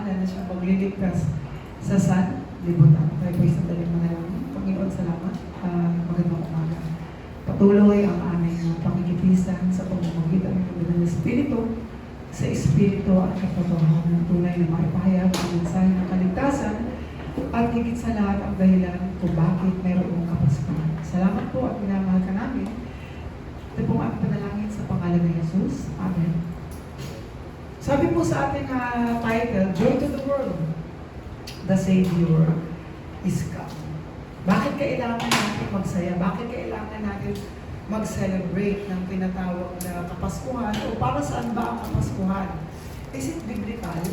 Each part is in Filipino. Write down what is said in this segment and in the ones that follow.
pangalan na siya magliligtas sa sanlibutan. Tayo po isang daling manalangin. Panginoon, salamat. Magandang umaga. Patuloy ang aming pangigipisan sa pamamagitan ng Banal na Espiritu, sa Espiritu at katotohanan ng tunay na maipahayag ang mensahe ng kaligtasan at higit sa lahat ang dahilan kung bakit mayroong kapaspahan. Salamat po at minamahal ka namin. Ito pong ang panalangin sa pangalan ng Jesus. Amen. Sabi po sa ating title, Joy to the World, the Savior is come. Bakit kailangan natin magsaya? Bakit kailangan natin mag-celebrate ng tinatawag na Kapaskuhan? O para saan ba ang Kapaskuhan? Is it biblical?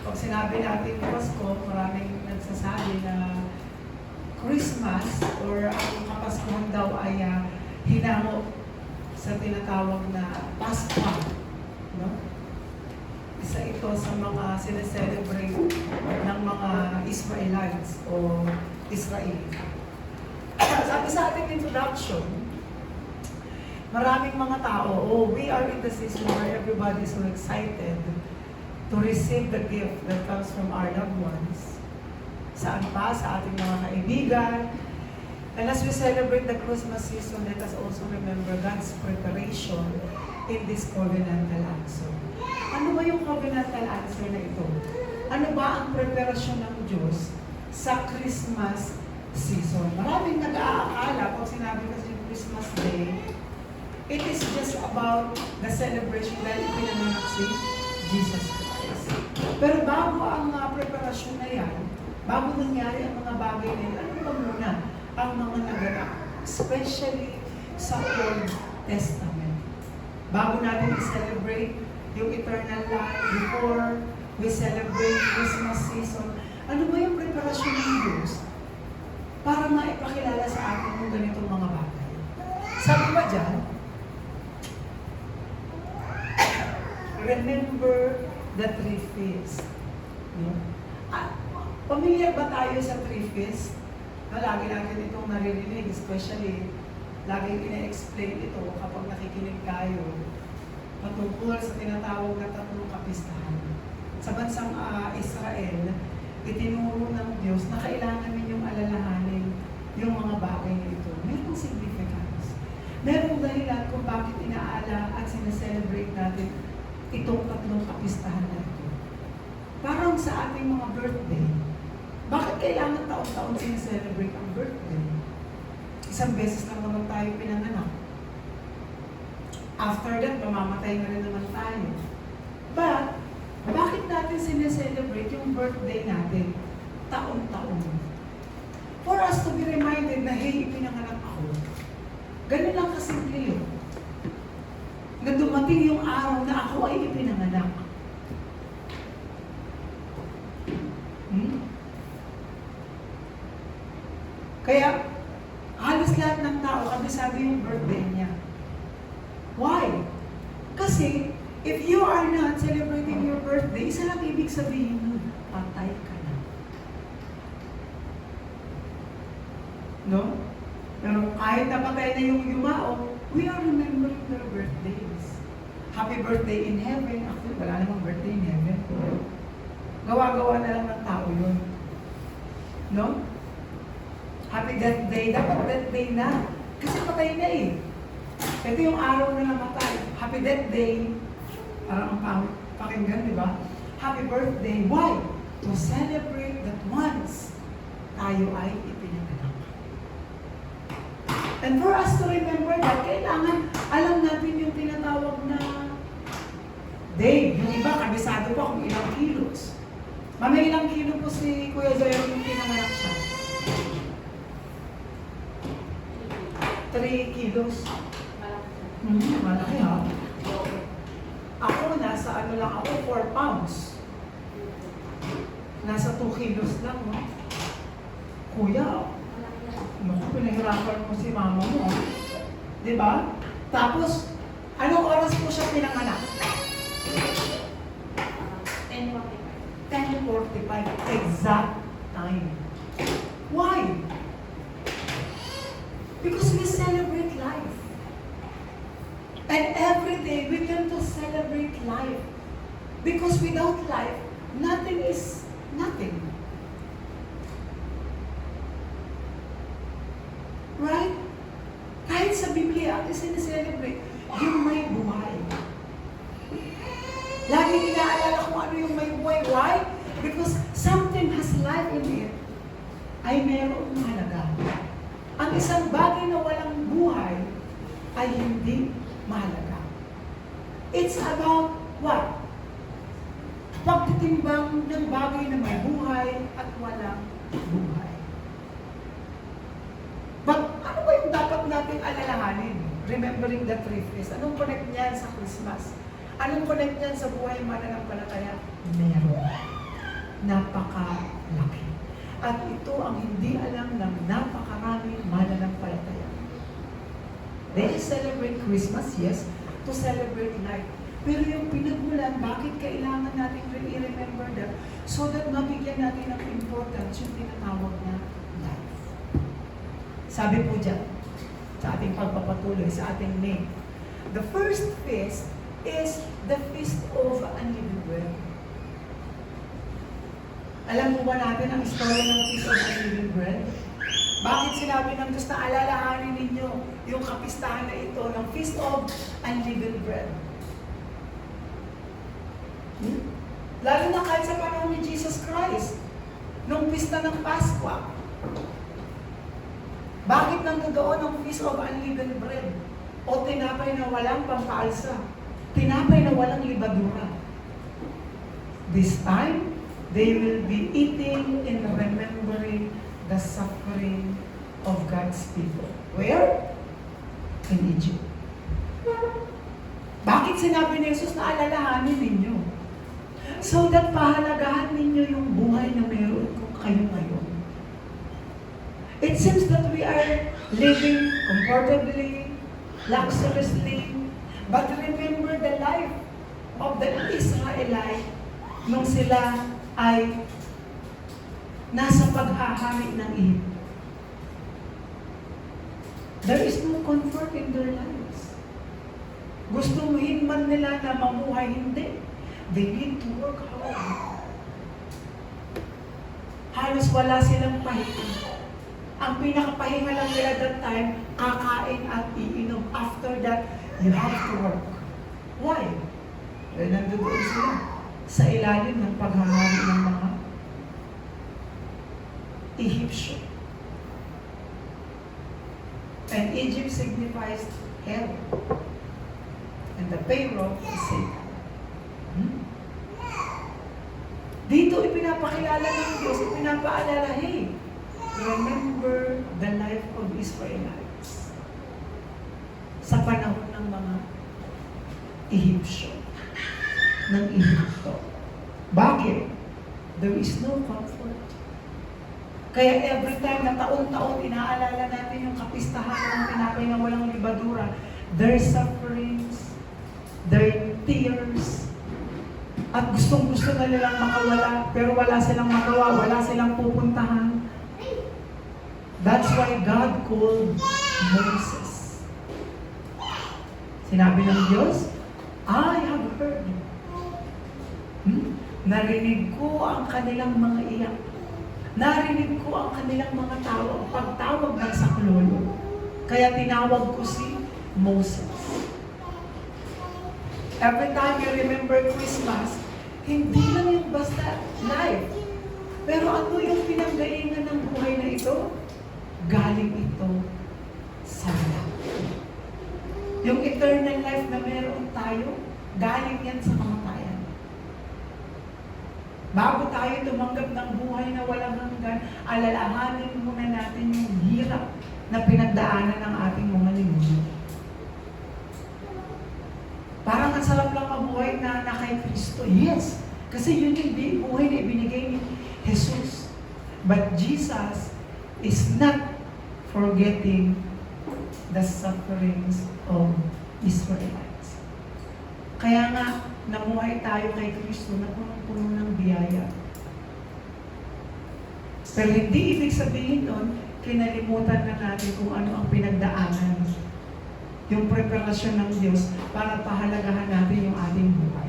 Pag sinabi natin Pasko, maraming nagsasabi na Christmas or ang Kapaskuhan daw ay hinango sa tinatawag na Paskwa. No? Isa ito sa mga sineselebrate ng mga Israelites o Israel. Sabi sa ating introduction, maraming mga tao, we are in the season where everybody is so excited to receive the gift that comes from our loved ones. Saan pa? Sa ating mga kaibigan. And as we celebrate the Christmas season, let us also remember God's preparation in this covenantal answer. Ano ba yung covenantal answer na ito? Ano ba ang preparasyon ng Diyos sa Christmas season? Maraming nag-aakala pag sinabi kasi yung Christmas Day, it is just about the celebration dahil pinanganak si Jesus Christ. Pero bago ang preparasyon na yan, bago nangyari ang mga bagay na yan, ano ba muna ang mga naganap? Especially sa Old Testament. Bago natin i-celebrate yung eternal life, before we celebrate Christmas season, ano ba yung preparasyon ng Diyos para maipakilala sa atin yung ganitong mga bagay? Sabi ba dyan, remember the three feasts. No? Pamilyar ba tayo sa three feasts? Lagi natin itong naririnig, especially laging ina-explain ito kapag nakikinig tayo patungkol sa tinatawag na tatlong kapistahan. Sa bansang Israel, itinuro ng Diyos na kailangan ninyong alalahanin yung mga bagay na ito. Mayroong significance. Mayroong dahilan kung bakit inaala at sineselebrate natin itong tatlong kapistahan na ito. Parang sa ating mga birthday, bakit kailangan taon-taon sineselebrate ang birthday? Isang beses lang naman tayo pinanganak. After that, mamamatay na rin naman tayo. But, bakit natin sineselebrate yung birthday natin taon-taon? For us to be reminded na, hey, pinanganak ako. Ganun lang kasimple yun. Na dumating yung araw na ako ay ipinanganak. Kaya, halos lahat ng tao, kabisado yung birthday niya. Why? Kasi, if you are not celebrating your birthday, isa lang ibig sabihin nun, patay ka na. No? Pero kahit napatay na yung yumao, we are remembering their birthdays. Happy birthday in heaven. Actually, wala namang birthday in heaven. Gawa-gawa na lang ng tao yun. No? Happy death day. Dapat death day na. Kasi patay na eh. Ito yung araw na namatay. Happy death day. Parang ang pakinggan, di ba? Happy birthday. Why? To celebrate that once tayo ay ipinanganak. And for us to remember that, kailangan alam natin yung tinatawag na day. Yung iba, kabisado pa kung ilang kilos. Mamay ilang kilo po si Kuya Zoyo yung pinanganak siya. 3 kilos. Malaki ha? Ako, nasa ano lang ako, 4 pounds. Nasa 2 kilos lang, no? Kuya, naku, pinahirapan mo si mama mo. Diba? Tapos, anong oras po siya pinanganak? 10:45. Exact time. Why? Because we celebrate life. And every day, we tend to Because without life, nothing is nothing. Right? Kahit sa Biblia, ating sineselebrate, yung may buhay. Lagi inaalala kung ano yung may buhay. Why? Because something has life in it, ay merong mahalaga. Ang isang bagay na walang buhay, ay hindi mahalaga. It's about what? Pagtitimbang ng bagay na may buhay at walang buhay. But ano ba yung dapat nating alalahanin? Remembering the three feasts. Anong connect niyan sa Christmas? Anong connect niyan sa buhay mananampalataya? Meron. Napakalaki. At ito ang hindi alam ng napakaraming mananampalataya. They celebrate Christmas, yes, to celebrate life. Pero yung pinagmulan, bakit kailangan natin i-remember that? So that mabigyan natin ng importance yung tinatawag na life. Sabi po dyan, sa ating pagpapatuloy, sa ating name, the first feast is the Feast of Unleavened Bread. Alam mo ba natin ang istorya ng Feast of Unleavened Bread? Bakit sinabi ng Diyos na alalahanin ninyo yung kapistahan na ito ng Feast of Unleavened Bread? Lalo na kahit sa panahon ni Jesus Christ, nung pista ng Pasko. Bakit nandoon ang Feast of Unleavened Bread? O tinapay na walang pampaalsa? Tinapay na walang libadura? This time, they will be eating and remembering the suffering of God's people. Where? In Egypt. Bakit sinabi ni Jesus na alalahanin ninyo? So that pahalagahan ninyo yung buhay na meron kung kayo ngayon. It seems that we are living comfortably, luxuriously, but remember the life of the Israelite nung sila ay nasa paghahari ng Egypt. There is no comfort in their lives. Gustuhin man nila na mamuhay, hindi. They need to work hard. Halos wala silang pahinga. Ang pinakapahinga lang nila that time, kakain at iinom. After that, you have to work. Why? Dahil nandoon sila sa ilalim ng paghahari ng mga Egyptian. And Egypt signifies hell. And the Pharaoh is Satan. Dito ipinapakilala ng Diyos, ipinapaalala, hey, remember the life of Israelites sa panahon ng mga Egyptian, ng Egypto. Bakit? There is no comfort. Kaya every time na taon-taon inaalala natin yung kapistahan ng tinapay na walang libadura, their sufferings, their tears, at gustong-gusto na nilang makawala, pero wala silang magawa, wala silang pupuntahan. That's why God called Moses. Sinabi ng Diyos, I have heard. Narinig ko ang kanilang mga iyak. Narinig ko ang kanilang mga tawag, pagtawag ng saklolo. Kaya tinawag ko si Moses. Every time you remember Christmas, hindi lang yung basta life. Pero ano yung pinanggalingan ng buhay na ito? Galing ito sa langit. Yung eternal life na meron tayo, galing yan sa kamatayan. Bago tayo tumanggap ng buhay na walang hanggan, alalahanin muna natin yung hirap na pinagdaanan ng ating mga ninuno. Parang ang sarap lang mabuhay na kay Kristo. Yes, kasi yun yung buhay na ibinigay ni Jesus. But Jesus is not forgetting the sufferings of Israelites. Kaya nga, namuhay tayo kay Kristo na punong-puno ng biyaya. Pero hindi ibig sabihin nun, kinalimutan na natin kung ano ang pinagdaanan. Yung preparasyon ng Diyos para pahalagahan natin yung ating buhay.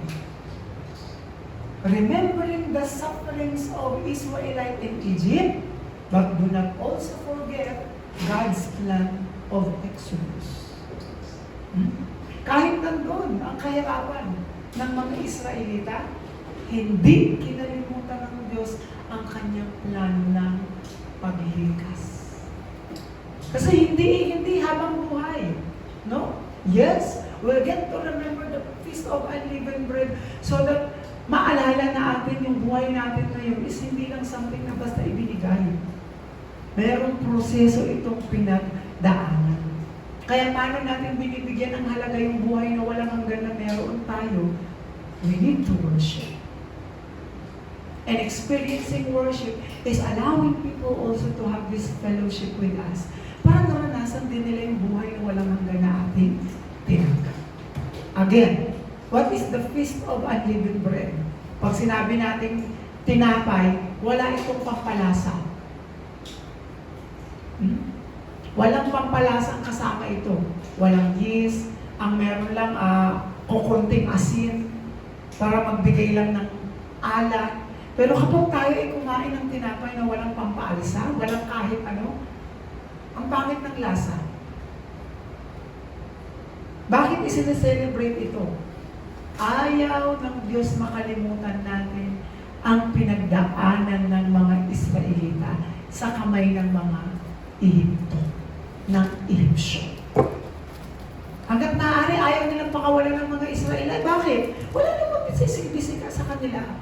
remembering the sufferings of Israelite in Egypt, but do not also forget God's plan of Exodus. Kahit nandun ang kahirapan ng mga Israelita, hindi kinalimutan ng Diyos ang kanyang plano ng paglikas. Kasi hindi habang buhay, no? Yes, we'll get to remember the Feast of Unleavened Bread so that maalala natin yung buhay natin ngayon is hindi lang something na basta ibinigay. Mayroong proseso itong pinagdaanan. Kaya paano natin binibigyan ng halaga yung buhay na walang hanggan na meron tayo? We need to worship. And experiencing worship is allowing people also to have this fellowship with us. Para naranasan din nila yung buhay na walang hanggan na ating tinanggap. Again, what is the Feast of Unleavened Bread? Pag sinabi natin tinapay, wala itong pampalasa. Walang pampalasang kasama ito. Walang yeast. Ang meron lang kukunting asin para magbigay lang ng alat. Pero kapag tayo ay kumain ng tinapay na walang pampaalsa, walang kahit ano, ang pangit ng lasa. Bakit isineselebrate ito? Ayaw ng Diyos makalimutan natin ang pinagdaanan ng mga Israelita sa kamay ng mga Ehipto, ng Egyptian. Hanggat maaari, ayaw nilang pakawalan ng mga Israelita. Bakit? Wala namang bisika sa kanila.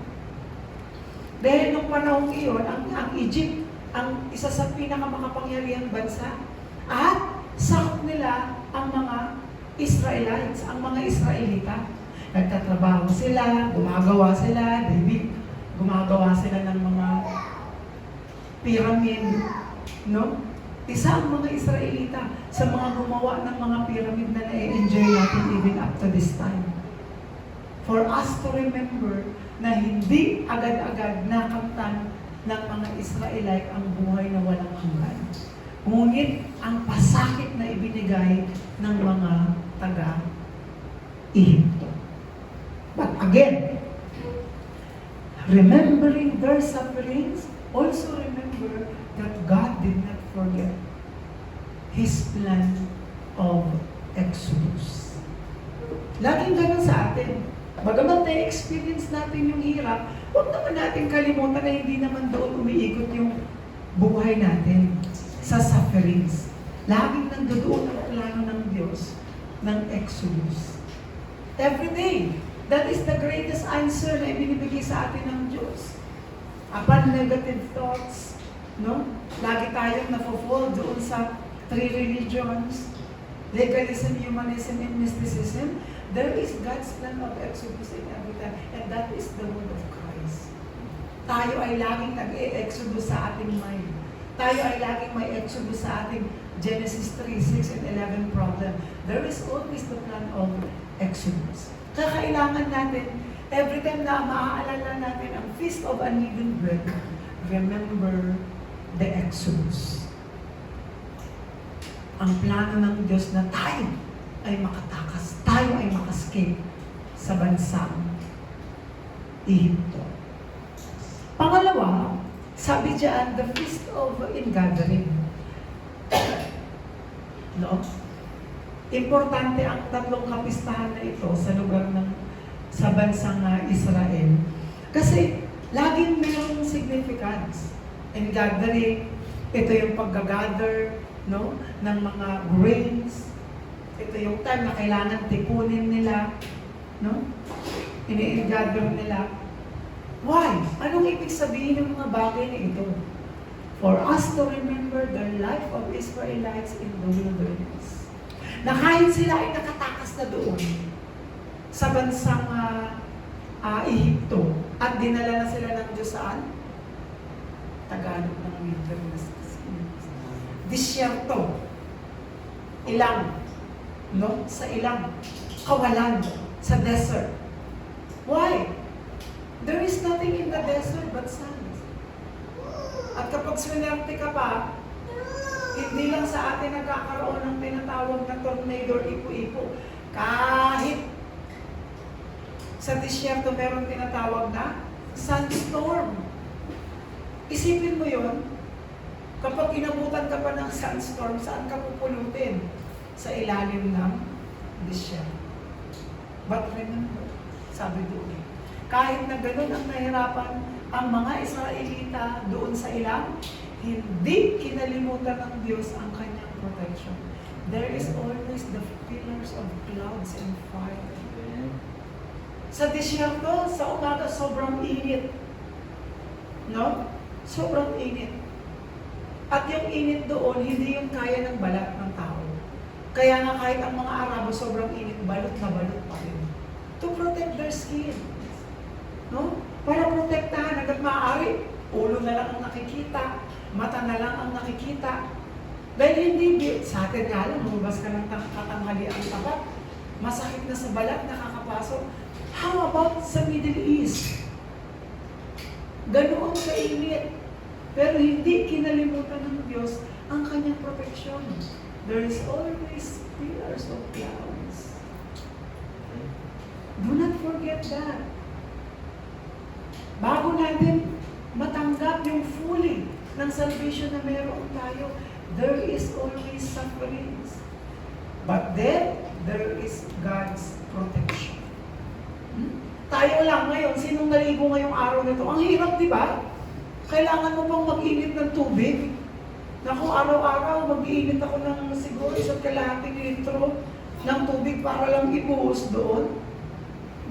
Dahil nung panahon iyon, ang Egypt, ang isa sa pinakamakapangyarihang bansa, at sakop nila ang mga Israelites, ang mga Israelita. Nagtatrabaho sila, gumagawa sila, gumagawa sila ng mga pyramid, no? Isa ang mga Israelita sa mga gumawa ng mga pyramid na na-enjoy natin even up to this time. For us to remember na hindi agad-agad nakamtan ng mga Israelite ang buhay na walang hanggan. Ngunit ang pasakit na ibinigay ng mga taga-Ehipto. But again, remembering their sufferings, also remember that God did not forget His plan of Exodus. Laging ganun sa atin. Bagamat na-experience natin yung hirap, huwag naman natin kalimutan na hindi naman doon umiikot yung buhay natin sa sufferings. Laging nandoon ang plano ng Diyos ng Exodus. Every day, that is the greatest answer na ibinibigay sa atin ng Diyos. Upon negative thoughts, no? Lagi tayong nafo-fall doon sa three religions, legalism, humanism, and mysticism. There is God's plan of Exodus in every time, and that is the word of Christ. Tayo ay laging nag-e-exodus sa ating mind. Tayo ay laging may exodus sa ating Genesis 3, 6, and 11 problem. There is always the plan of Exodus. Kakailangan natin, every time na maaalala natin ang Feast of Unleavened Bread, remember the Exodus. Ang plano ng Diyos na tayo ay makatakas, tayo ay makascape sa bansang Ehipto. Pangalawa, sabi diyan, the Feast of Ingathering. No? Importante ang tatlong kapistahan na ito sa lugar sa bansang Israel. Kasi laging mayroong significance. Ingathering, ito yung pag-gather, no, ng mga grains. Ito yung time na kailangan tipunin nila, no? Ini-gather nila. Why? Anong ibig sabihin ng mga bagay na ito? For us to remember the life of Israelites in the wilderness. Na kahit sila ay nakatakas na doon sa bansang Ehipto at dinala na sila ng Diyos saan? Tagalog ng wilderness. Disyerto. Ilang. No? Sa ilang. Kawalan. Sa desert. Why? There is nothing in the desert but sand. At kapag swinerte ka pa, hindi lang sa atin nagkakaroon ng tinatawag na tornado or ipo-ipo. Kahit sa disyerto meron tinatawag na Sandstorm. Isipin mo yon, kapag inabutan ka pa ng sandstorm, saan ka pupulutin? Sa ilalim ng desya. But remember, sabi doon, kahit na ganun ang nahirapan ang mga Israelita doon sa ilang, hindi kinalimutan ng Diyos ang kanyang protection. There is always the pillars of clouds and fire. Sa disyerto, sa umaga, sobrang init. No? Sobrang init. At yung init doon, hindi yung kaya ng balat ng tao. Kaya nga kahit ang mga Arabo sobrang init, balot na balot pa rin. To protect their skin. No? Para protektahan hanggat maaari, ulo na lang ang nakikita, mata na lang ang nakikita. Dahil hindi, sa atin nga lang, lumabas ka ng katanghali ang tapat, masakit na sa balat, nakakapasok. How about sa Middle East? Ganoon kainit. Pero hindi kinalimutan ng Diyos ang kanyang proteksyon. There is always pillars of clouds. Do not forget that. Bago natin matanggap yung fully ng salvation na meron tayo, there is always sufferings. But then, there is God's protection. Tayo lang ngayon, sinong naligo ngayong araw na ito? Ang hirap, di ba? Kailangan mo pang mag-init ng tubig. Naku, araw-araw, mag-iinit ako ng siguro 1.5 litro ng tubig para lang ibuhos doon.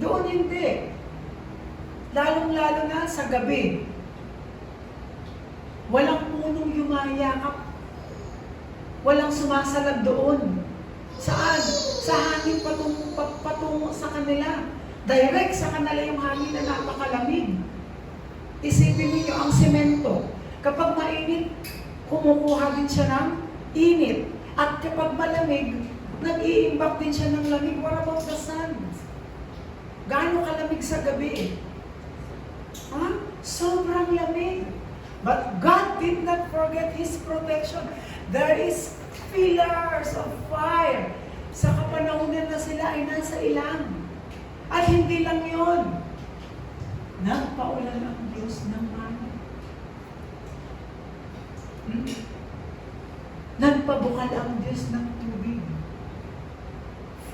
Doon hindi. Lalong-lalo na sa gabi. Walang punong yumayakap. Walang sumasalag doon. Saan? Sa hangin patungo sa kanila. Direct sa kanila yung hangin na napakalamig. Isipin niyo ang semento. Kapag mainit, kumukuha din siya ng init. At kapag malamig, nag-iimbak din siya ng lamig. What about the sun? Gaano kalamig sa gabi? Sobrang lamig. But God did not forget His protection. There is pillars of fire. Sa kapanahunan na sila ay nasa ilang. At hindi lang yon. Nagpaulan ang Diyos ng mana. Nagpabukal ang Diyos ng tubig.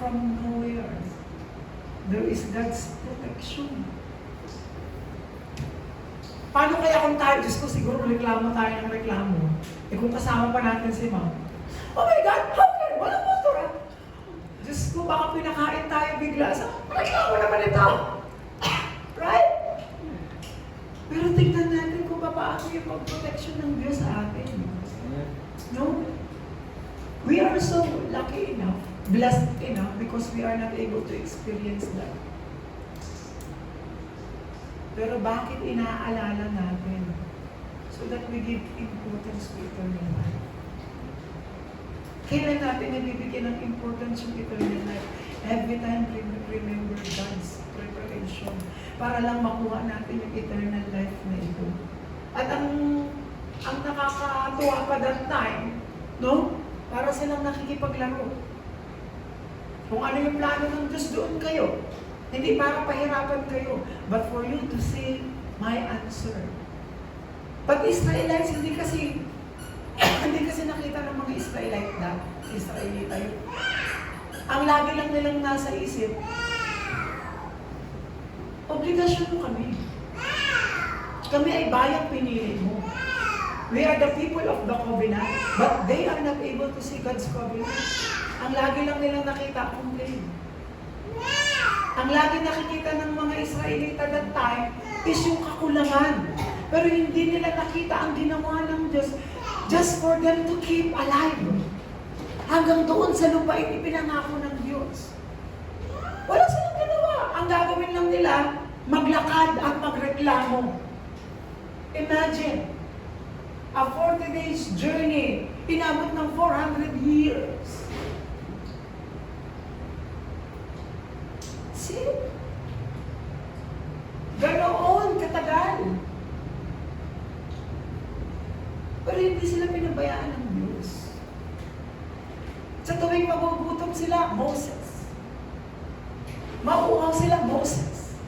From nowhere. There is God's protection. Paano kaya kung tayo, Diyos ko, siguro reklamo tayo ng reklamo. Kung kasama pa natin si Ma'am. Oh my God, how can? Walang motor ah. Diyos ko, baka pinakain tayo bigla. Reklamo naman ito. Right? Pero tingnan natin kung paano yung pag-protection ng Diyos sa atin. No? We are so lucky enough, blessed enough, because we are not able to experience that. Pero bakit inaalala natin? So that we give importance to eternal life. Kailan natin nabibigyan ng importance yung eternal life? Every time remember God's preparation para lang makuha natin yung eternal life na ito. At ang nakakatuwa pa that time, no? Para silang nakikipaglaro. Kung ano yung plano ng Diyos, doon kayo. Hindi para pahirapan kayo, but for you to see my answer. But Israelites, hindi kasi nakita ng mga Israelita yun. Ang lagi lang nilang nasa isip, obligasyon mo kami. Kami ay bayang pinili mo. We are the people of the covenant, but they are not able to see God's covenant. Ang lagi lang nilang nakita, complain. Ang lagi nakikita ng mga Israelita that time is yung kakulangan. Pero hindi nila nakita ang ginawa ng Diyos just for them to keep alive. Hanggang doon sa lupain ipinangako ng Diyos. Wala silang ginawa. Ang gagawin lang nila, maglakad at magreklamo. Imagine, a 40 days journey, inabot ng 400 years. See? Ganoon katagal. Pero hindi sila pinabayaan ng Diyos. Sa tuwing magugutom sila, Moses. Mauuhaw sila, Moses.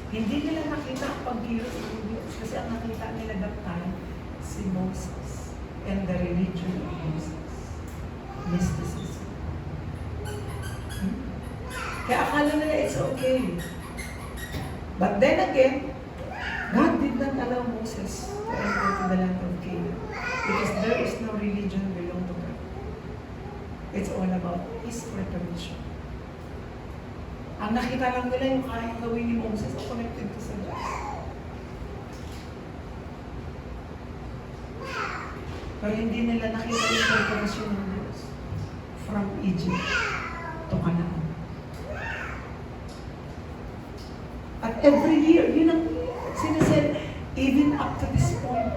Hindi nila nakita ang pagkilos ng Diyos kasi ang nakita nila that time si Moses and the religion of Moses. Mysticism. Kaya akala nila it's okay. But then again, God did not allow Moses to enter to the land of Canaan because there is no religion belong to God. It's all about His preparation. Ang nakita lang nila yung kayang gawin ni Moses o connected to sa Diyos. Pero hindi nila nakita yung preparation ng Diyos from Egypt to Canaan. At every year, yun ang even up to this point,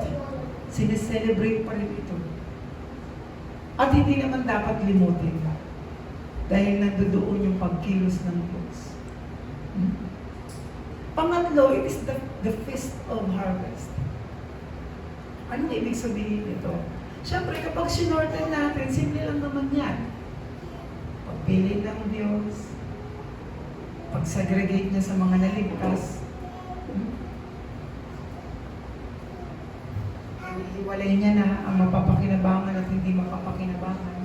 sineselebrate pa rin ito. At hindi naman dapat limutin dahil nandoon yung pagkilos ng Diyos. Pangatlo, it is the Feast of Harvest. Anong ibig sabihin nito? Siyempre, kapag sinorten natin, simple lang naman yan. Pagpili ng Diyos, pag-segregate niya sa mga naligtas, iwalay niya na ang mapapakinabangan at hindi mapapakinabangan.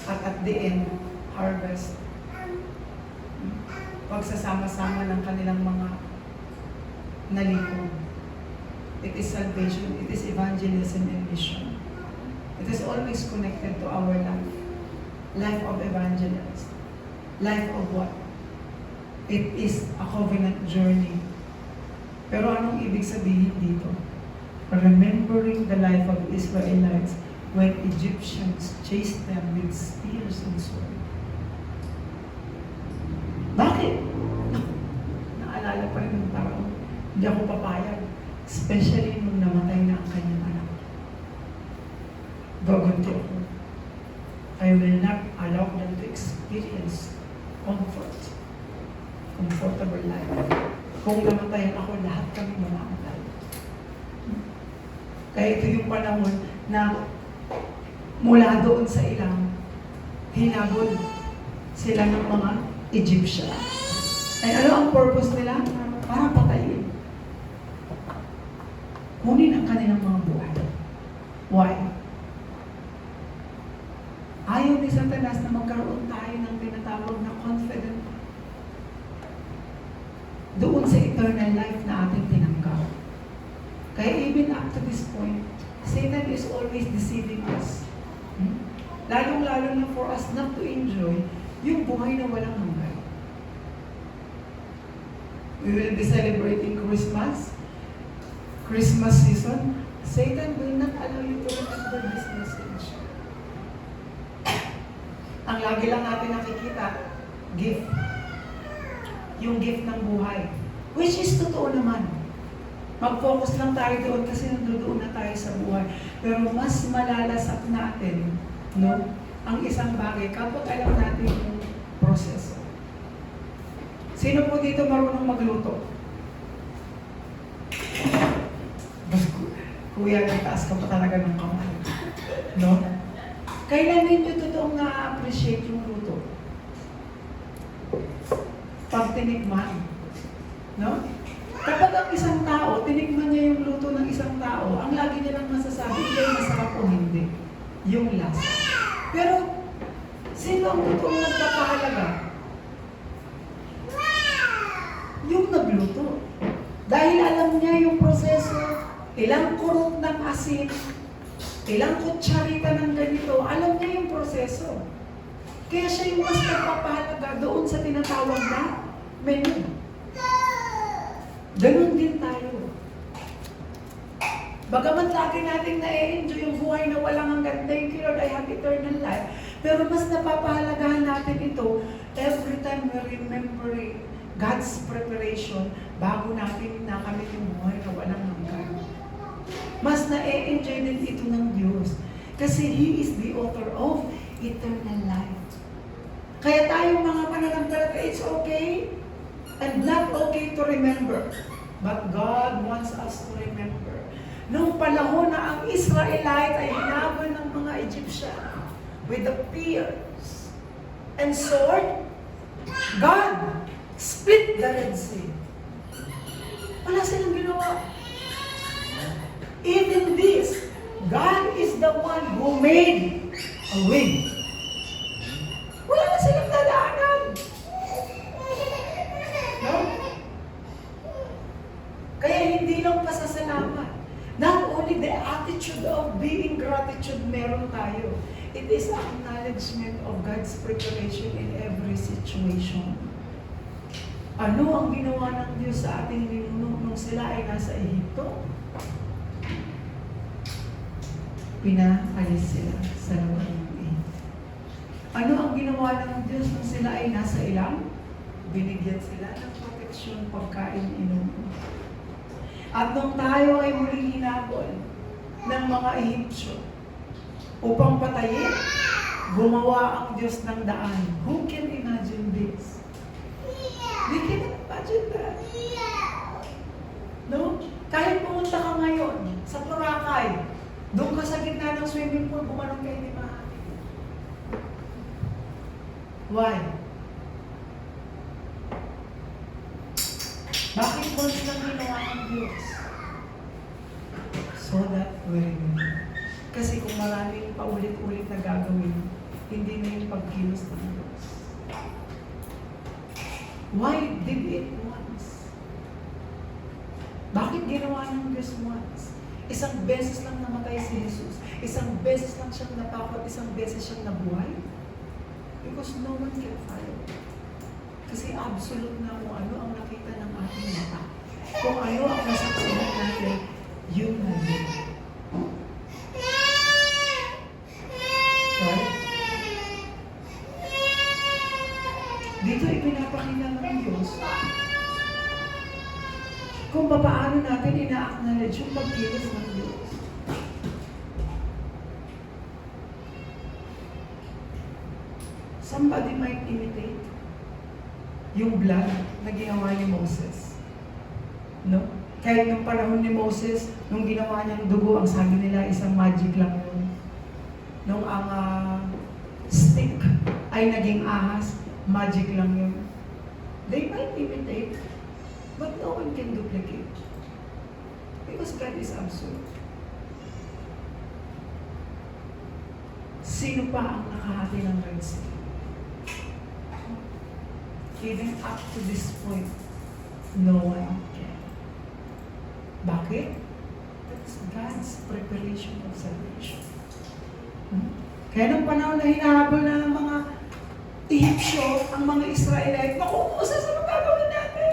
At the end, harvest. Pagsasama-sama ng kanilang mga nalikod. It is salvation, it is evangelism and mission. It is always connected to our life. Life of evangelist. Life of what? It is a covenant journey. Pero anong ibig sabihin dito? Remembering the life of Israelites when Egyptians chased them with spears and swords. Bakit? Naalala pa rin ng parang hindi ako papayag. Especially nung namatay na ang kanyang anak. Gaganti ako. I will not allow them to experience comfortable life. Kung namatayan ako, lahat kami mamamatay. Kaya ito yung panahon na mula doon sa ilang hinabol sila ng mga Egyptian. Ay ano ang purpose nila? Para patayin. Kunin ang kanilang mga buhay. Why? Ayaw ni Satanas na magkaroon tayo ng tinatawag na confident doon sa eternal life na ating tinanggap. Kaya even up to this point, Satan is always deceiving us. Lalong-lalo na for us not to enjoy yung buhay na walang hanggan. We will be celebrating Christmas season. Satan will not allow you to remember this message. Ang lagi lang natin nakikita, gift. Yung gift ng buhay. Which is totoo naman. Mag-focus lang tayo doon kasi nandoon na tayo sa buhay. Pero mas malalasap natin, no, ang isang bagay kapag alam natin yung proseso. Sino po dito marunong magluto? Kuya, nagtaas ka pa talaga ng kamay. No? Kailan ninyo totoong na-appreciate yung luto? Pag tinikman. No? Kapag ang isang tao, tinikman niya yung luto ng isang tao, ang lagi niya lang masasabi, ito masarap o hindi. Yung lasa. Pero, sino ang totoong nagpapahalaga? Yung nagluto. Dahil alam niya yung proseso, ilang kurot ng asin, ilang kutsarita ng ganito, alam niya yung proseso. Kaya siya yung mas nagpapahalaga doon sa tinatawag na menu. Ganun din tayo. Bagamat lagi natin na-enjoy yung buhay na walang hanggan, thank you Lord, I have eternal life. Pero mas napapahalagahan natin ito every time we're remembering God's preparation bago natin nakamit yung buhay na walang hanggan. Mas na-enjoy din ito ng Diyos kasi He is the author of eternal life. Kaya tayong mga mananampalataya, it's okay and not okay to remember. But God wants us to remember. Nung panahon na ang Israelite ay hinabol ng mga Egyptian with the spears and sword, God split the Red Sea. Wala silang ginawa. Even this, God is the one who made a way. Wala na silang dadaanan. No? Kaya hindi lang pasasalamat. Not only the attitude of being gratitude meron tayo. It is acknowledgement of God's preparation in every situation. Ano ang ginawa ng Diyos sa ating ninuno nung sila ay nasa Ehipto? Pinaalis sila sa lugar ng Ehipto. Ano ang ginawa ng Diyos nung sila ay nasa ilang? Binigyan sila ng proteksyon, pagkain, inumin. At nung tayo ay muling hinabol ng mga Ehipsyo upang patayin, gumawa ang Diyos ng daan. Who can imagine this? We can imagine that. No? Kahit pumunta ka ngayon sa Boracay, doon ka sa gitna ng swimming pool, bumanong kayo ni Mahal. Why? Bakit once lang ginawa ng Diyos? So that we remember. Kasi kung maraming paulit-ulit na gagawin, hindi na yung pagkilos ng Diyos. Why did it once? Bakit ginawa ng Diyos once? Isang beses lang namatay si Jesus. Isang beses lang siyang natakot. Isang beses siyang nabuhay. Because no one can follow. Kasi absolute na kung ano ang nakita ng ating mata. Kung ano ang nasaksihan natin, yun na yun. Right? Dito ipinapakita ng Diyos kung paano natin ina-acknowledge yung pagkilos ng Diyos. Somebody might imitate yung blood na ginawa ni Moses. No? Kahit nung panahon ni Moses, nung ginawa niyang dugo, ang sabi nila, isang magic lang yun. Nung ang stick ay naging ahas, magic lang yun. They might imitate, but no one can duplicate. Because God is absolute. Sino pa ang nakahati ng Red Sea? Even up to this point, no one can. Bakit? That's God's preparation of salvation. Kaya nung panahon na hinahabol na ng mga Ehipsyo, ang mga Israelite, naku, saan ang gagawin natin?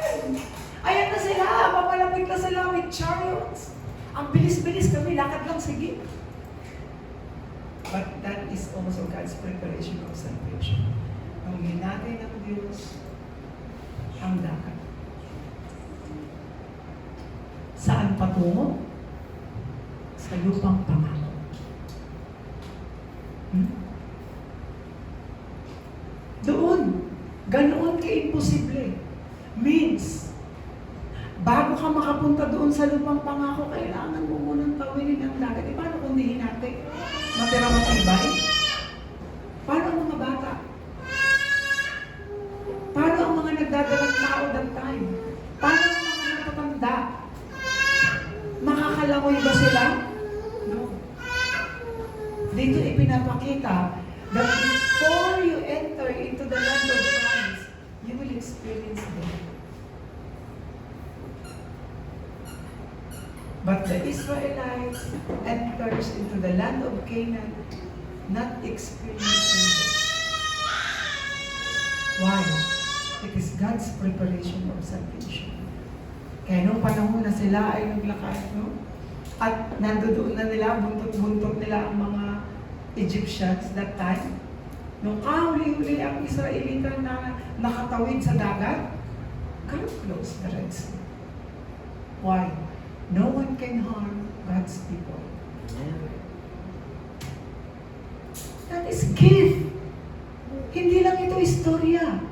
Ayan na sila, papalapit na sila with chariots. Ang bilis-bilis kami, lakad lang, sige. But that is also God's preparation of salvation. Ang hinatay ng Diyos, ang dagat. Saan patungo? Sa lupang pangako. Doon, ganoon ka-imposible. Means, bago ka makapunta doon sa lupang pangako, kailangan mo munang tawilin ang dagat. E paano kung di hinati? Matira matibay? Paano ang mga bata? Paano ang mga nagdadalang tao that time? Paano ang mga natatanda? Makakalangoy ba sila? No. Dito ipinapakita that before you enter into the land of promise, you will experience death. But the Israelites enters into the land of Canaan not experiencing death. Why? It is God's preparation of salvation. Kaya nung panahon na sila ay naglakad, no? At nandoon na nila, buntot-buntot nila ang mga Egyptians that time. Nung kahuli-huli ang Israelita na nakatawid sa dagat, God closed the Red Sea. Why? No one can harm God's people. That is gift. Hindi lang ito istorya.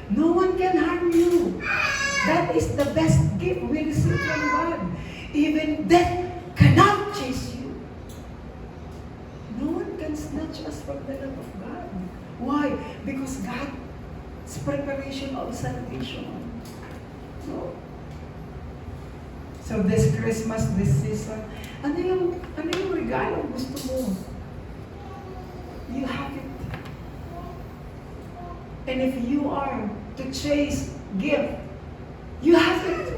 No one can harm you. That is the best gift we receive from God. Even death cannot chase you. No one can snatch us from the love of God. Why? Because God's preparation of salvation. No. So this Christmas, this season, ano yung regalo gusto mo? You have it. And if you are to chase gift, you have it.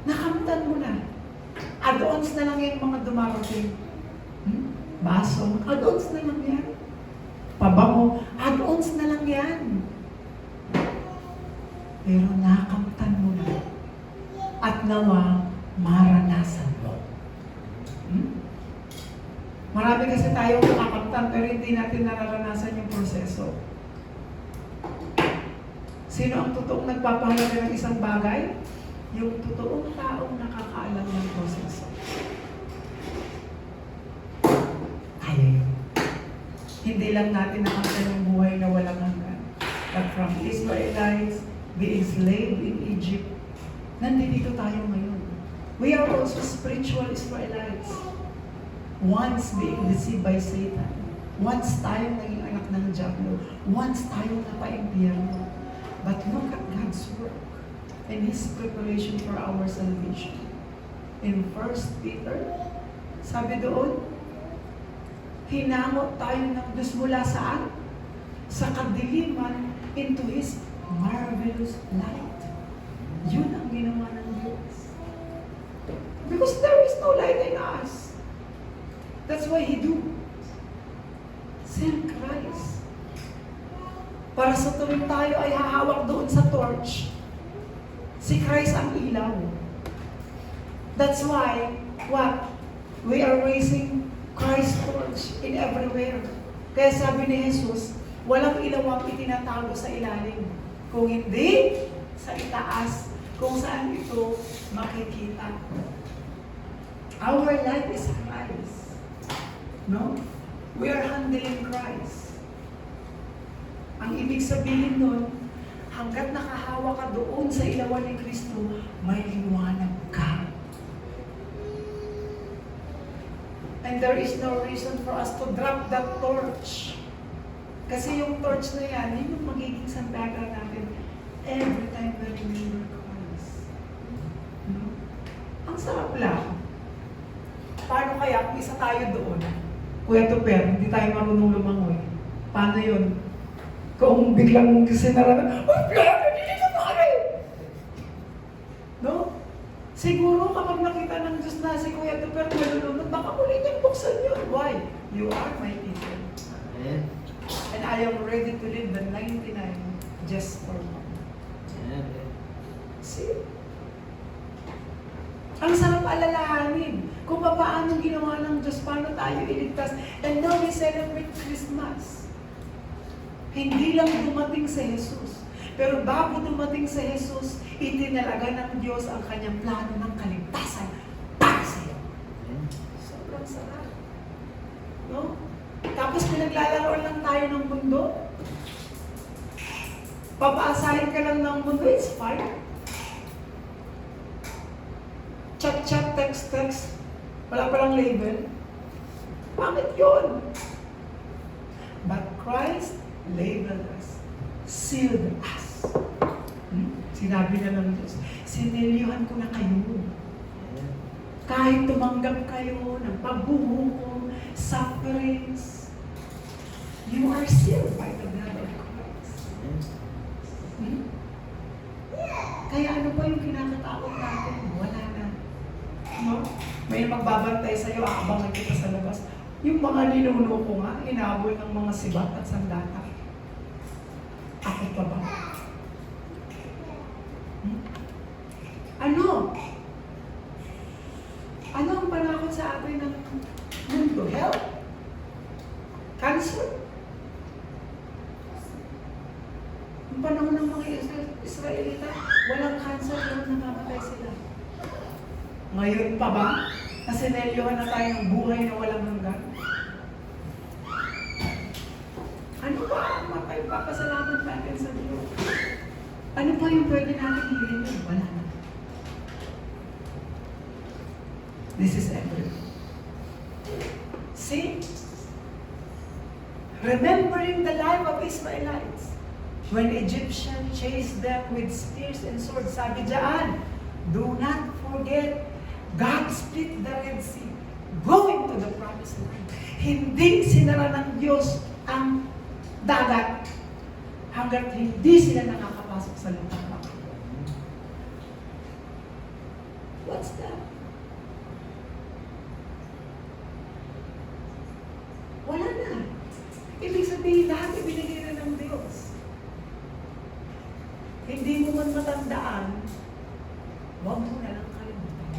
Nakamtan mo na. Add-ons na lang yung mga dumarating. Baso, add-ons na lang yan. Pabango, add-ons na lang yan. Pero nakamtan mo na. At nawa, maranasan mo. Marami kasi tayong nakakamtan pero hindi natin nararanasan yung proseso. Sino ang totoong nagpapahalaga ng isang bagay? Yung totoong taong nakakaalam ng proseso. Kaya yun. Hindi lang natin nakamtan yung buhay na walang hanggan. But from Israelites, being enslaved in Egypt, nandito tayo ngayon. We are also spiritual Israelites. Once being deceived by Satan. Once tayong naging anak ng Diablo. Once tayong napaimpyerno. But look at God's work and His preparation for our salvation. In 1 Peter, sabi doon, hinamot tayo ng Diyos mula saan? Sa kadiliman into His marvelous light. Yun ang ginawa ng Diyos. Because there is no light in us. That's why He do. Send Christ. Para sa tuwing tayo ay hahawak doon sa torch, si Christ ang ilaw. That's why, what? We are raising Christ's torch in everywhere. Kaya sabi ni Jesus, walang ilaw ang itinatago sa ilalim. Kung hindi, sa itaas, kung saan ito makikita. Our life is Christ. No? We are handling Christ. Ang ibig sabihin nun, hanggat nakahawa ka doon sa ilawan ni Kristo, may liwanag ka. And there is no reason for us to drop that torch. Kasi yung torch na yan, yun yung magiging sandagan natin every time we remember Christ. No? Ang sarap lang. Paano kaya kung isa tayo doon? Kuya Tuper, hindi tayo marunong lumangoy. Paano yun? Kung biglang sinaranan, dito tayo! No? Siguro kapag nakita ng Diyos na si Kuya Tuper malulunod, baka muli niyang buksan yun. Why? You are my people. Amen. And I am ready to leave the 99 just for one. Amen. See? Ang sarap alalahanin kung paano ginawa ng Diyos, paano tayo iligtas. And now we celebrate Christmas. Hindi lang dumating si Jesus. Pero bago dumating si Jesus, itinalaga ng Diyos ang kanyang plano ng kaligtasan para sa iyo. Sobrang sarap. No? Tapos pinaglalaro lang tayo ng mundo. Papaasahin ka lang ng mundo, it's fine. Chat-chat, text-text. Wala palang label. Bakit yun? But Christ labeled us, sealed us. Sinabi na ng Diyos, sinilyohan ko na kayo. Kahit tumanggap kayo ng pagbubuko, sufferings, you are sealed by the blood of Christ. Kaya ano pa yung kinakatakot natin? Wala na. No? May magbabantay sa'yo, aabangan kita sa labas. Yung mga ninuno ko nga, inabol ng mga sibat at sandata. Ako pa ba? Ano? Ano ang panakot sa atin ng mundo? Health? Cancer? Yung panahon ng mga Israelita, walang cancer, lang namamatay sila. Ngayon pa ba? Nasinelyohan na tayo ng buhay na walang hanggan? Ano ba ang mapagpapasalamat natin sa Diyos? Ano pa yung pwede natin hilingin? Wala na. This is everything. See? Remembering the life of Israelites. When Egyptians chased them with spears and swords, sabi dyan, Do not forget, God split the Red Sea, going to the promised land. Hindi sinara ng Diyos ang dagat hanggat hindi sila nakakapasok sa lupang Panginoon. What's that? Wala na. Ibig sabihin, lahat ibinigay na ng Diyos. Hindi mo man matandaan, huwag mo na lang kalimutan.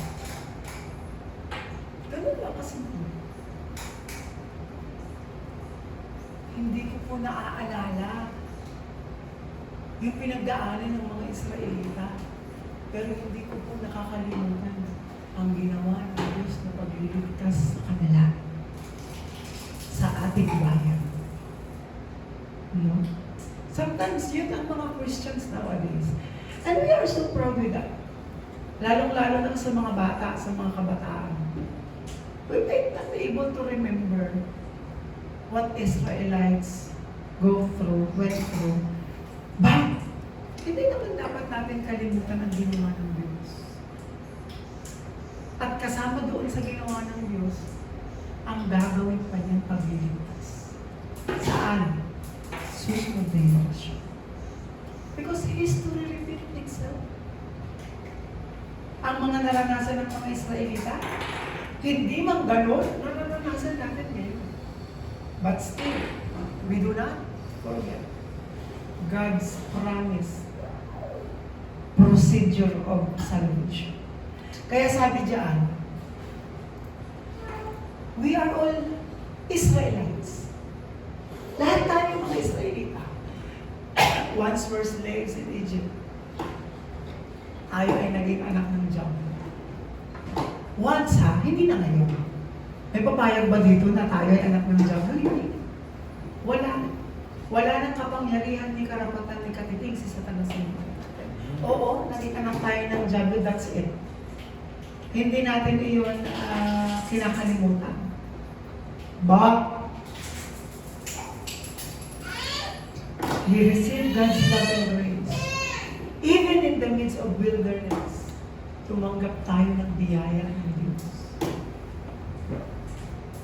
Ganun lang kasi. Hindi ko po naaalala yung pinagdaanan ng mga Israelita. Pero hindi ko po nakakalimutan ang ginawa ng Diyos na pagliligtas sa kanila sa ating bayan. No? Sometimes yun ang mga Christians nowadays. And we are so proud with that. Lalong-lalo na sa mga bata, sa mga kabataan. We might not be able to remember what Israelites went through. But, hindi naman dapat natin kalimutan ang ginawa ng Diyos. At kasama doon sa ginawa ng Diyos, ang gagawin pa niyang pagliligtas. Saan? Susunod na henerasyon. Because history repeats itself. Ang mga naranasan ng mga Israelita, hindi man ganon, naranasan natin ngayon. But still, we do not forget God's promise, procedure of salvation. Kaya sabi diyan, we are all Israelites. Lahat tayo mga Israelita. Once were slaves in Egypt. Tayo ay naging anak ng Jacob. Once hindi na ngayon. May papayag ba dito na tayo ay anak ng Jacob? Hindi. Wala. Wala nang kapangyarihan ni karapatan ni katiting si Satanas. Oo, naging anak tayo ng Jacob, that's it. Hindi natin iyon kinakalimutan. But, we receive God's love and grace. Even in the midst of wilderness, tumanggap tayo ng biyaya ng Diyos.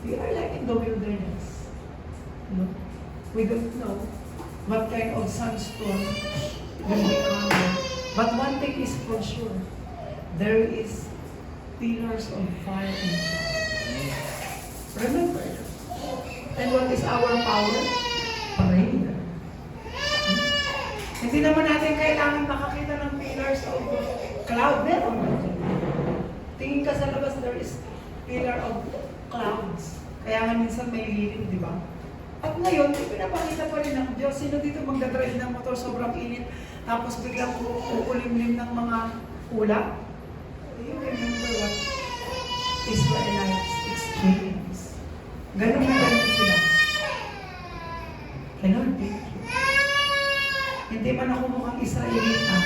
We are like in the wilderness. No? We don't know what kind of sunstorm will be coming. But one thing is for sure, there is pillars of fire and cloud. Remember that. And what is our power? Prayer. Hindi naman natin kailangan makakita ng pillars of cloud. Meron. Tingin ka sa labas, there is pillar of clouds. Kaya nga minsan may lilim, di ba? At ngayon, pinapakita pa rin ng Diyos. Sino dito magdadrive ng motor, sobrang init, tapos biglang kukulimlim ng mga ulap? Do you remember what Israelites experienced? Ganun na ganun sila. Lord, thank you. Hindi man ako mukhang Israelita,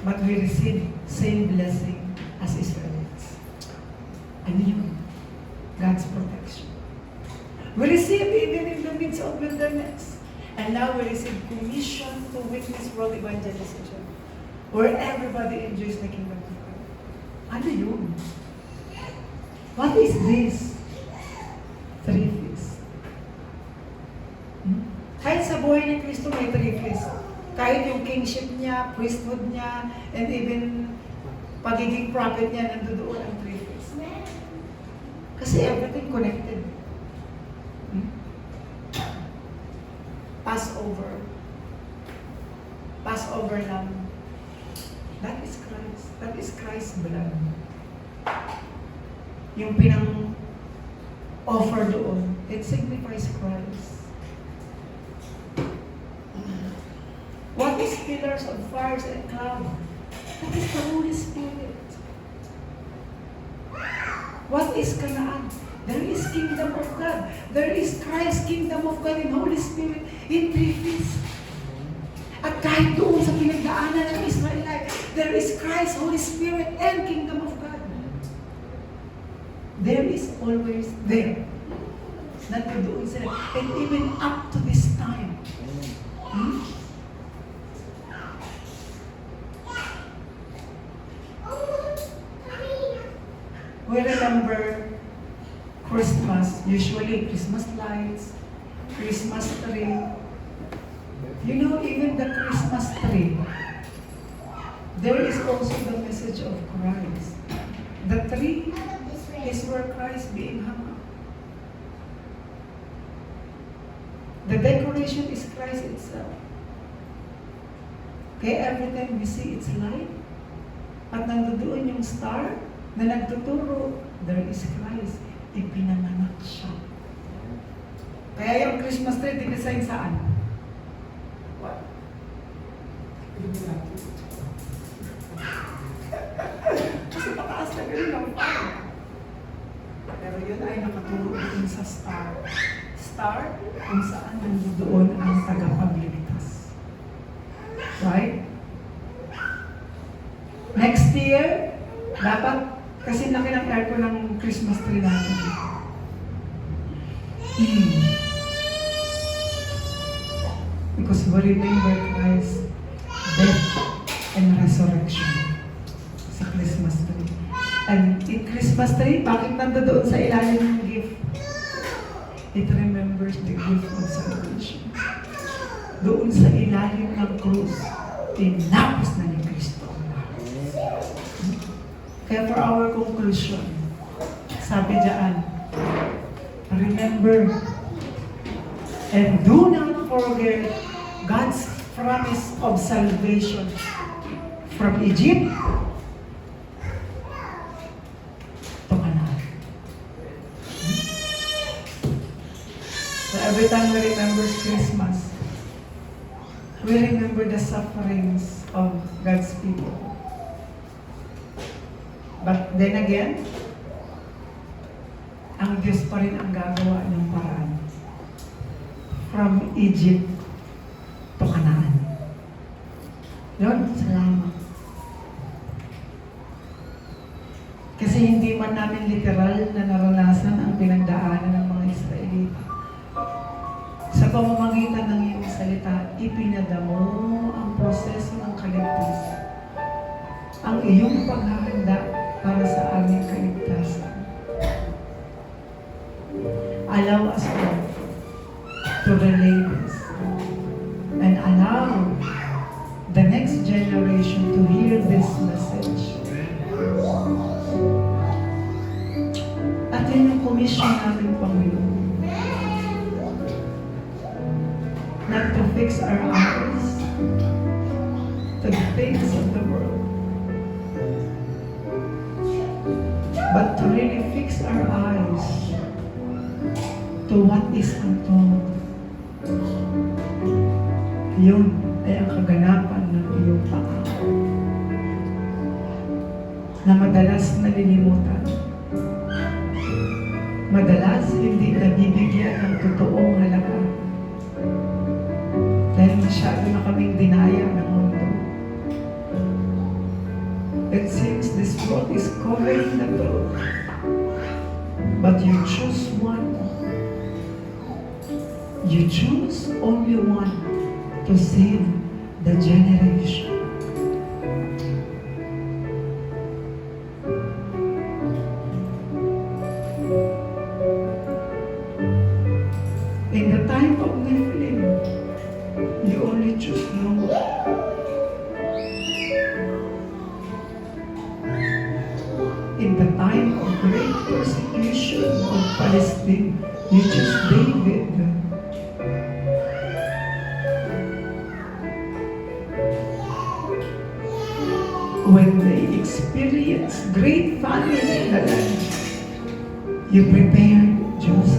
but we receive same blessing as Israelites. Ano yun? God's protection. We receive even in the midst of wilderness. And now we receive commission to witness world evangelization, where everybody enjoys the kingdom of God. Ano yun? What is this? 3 feasts. Kahit sa buhay ni Kristo may 3 feasts. Kahit yung kingship niya, priesthood niya, and even pagiging prophet niya, nandoon ang 3 feasts. Kasi everything connected. Passover. Passover lang. That is Christ. That is Christ's blood. Yung pinang-offer doon, it signifies Christ. What is pillars of fires and cloud? That is the Holy Spirit. What is Canaan? There is kingdom of God. There is Christ, kingdom of God, and Holy Spirit in 3 feasts. At kahit doon sa pinagdaanan ng Israelite, there is Christ, Holy Spirit, and kingdom of God. There is always there. Nandoon sila. And even up to this time. we remember Christmas, usually Christmas lights, Christmas tree. You know, even the Christmas tree, there is also the message of Christ. The tree is where Christ being hung up. The decoration is Christ itself. Kaya every time we see its light, at nandoon yung star na nagtuturo, there is Christ. Ipinanganak siya. Kaya yung Christmas tree, dinesign saan? What? Kasi pataas na ganun ang fire. Pero yun ay nakaturo din sa star. Star kung saan nandoon ang tagapagligtas. Right? Next year, dapat, kasi laki ng aircon ng Christmas tree natin. Because we remember Christ's death and resurrection sa Christmas tree. And in Christmas tree, bakit nandoon sa ilalim ng gift? It remembers the gift of salvation. Doon sa ilalim ng krus, tinapos na ni Kristo. Kaya for our conclusion, sabi diyan, remember and do not forget God's promise of salvation from Egypt to Canaan. So every time we remember Christmas, we remember the sufferings of God's people. But then again, ang Diyos pa rin ang gagawa ng paraan. From Egypt to Canaan. Lord, salamat. Kasi hindi man namin literal na naranasan ang pinagdaanan ng mga Israelita. Sa pamamagitan ng iyong salita, ipinadamo ang proseso ng kaligtasan. Ang iyong paghahanda para sa aming kaligtasan. Allow us, Lord, to relay this and allow the next generation to hear this message. At yun yung commission namin, Panginoon. Not to fix our eyes to the things of the world, but to really fix our eyes to what is untold. Yun ay ang kaganapan ng iyong pangako na madalas nalilimutan. Madalas hindi nabibigyan ng totoong halaga dahil masyado na kaming dinaya ng mundo. It seems this world is covering the truth, but you choose one. You choose only one to save the generation. In the time of Nephilim, you only choose Noah. In the time of great persecution of Palestine, you choose David. When they experience great famine in the land, you prepared Joseph.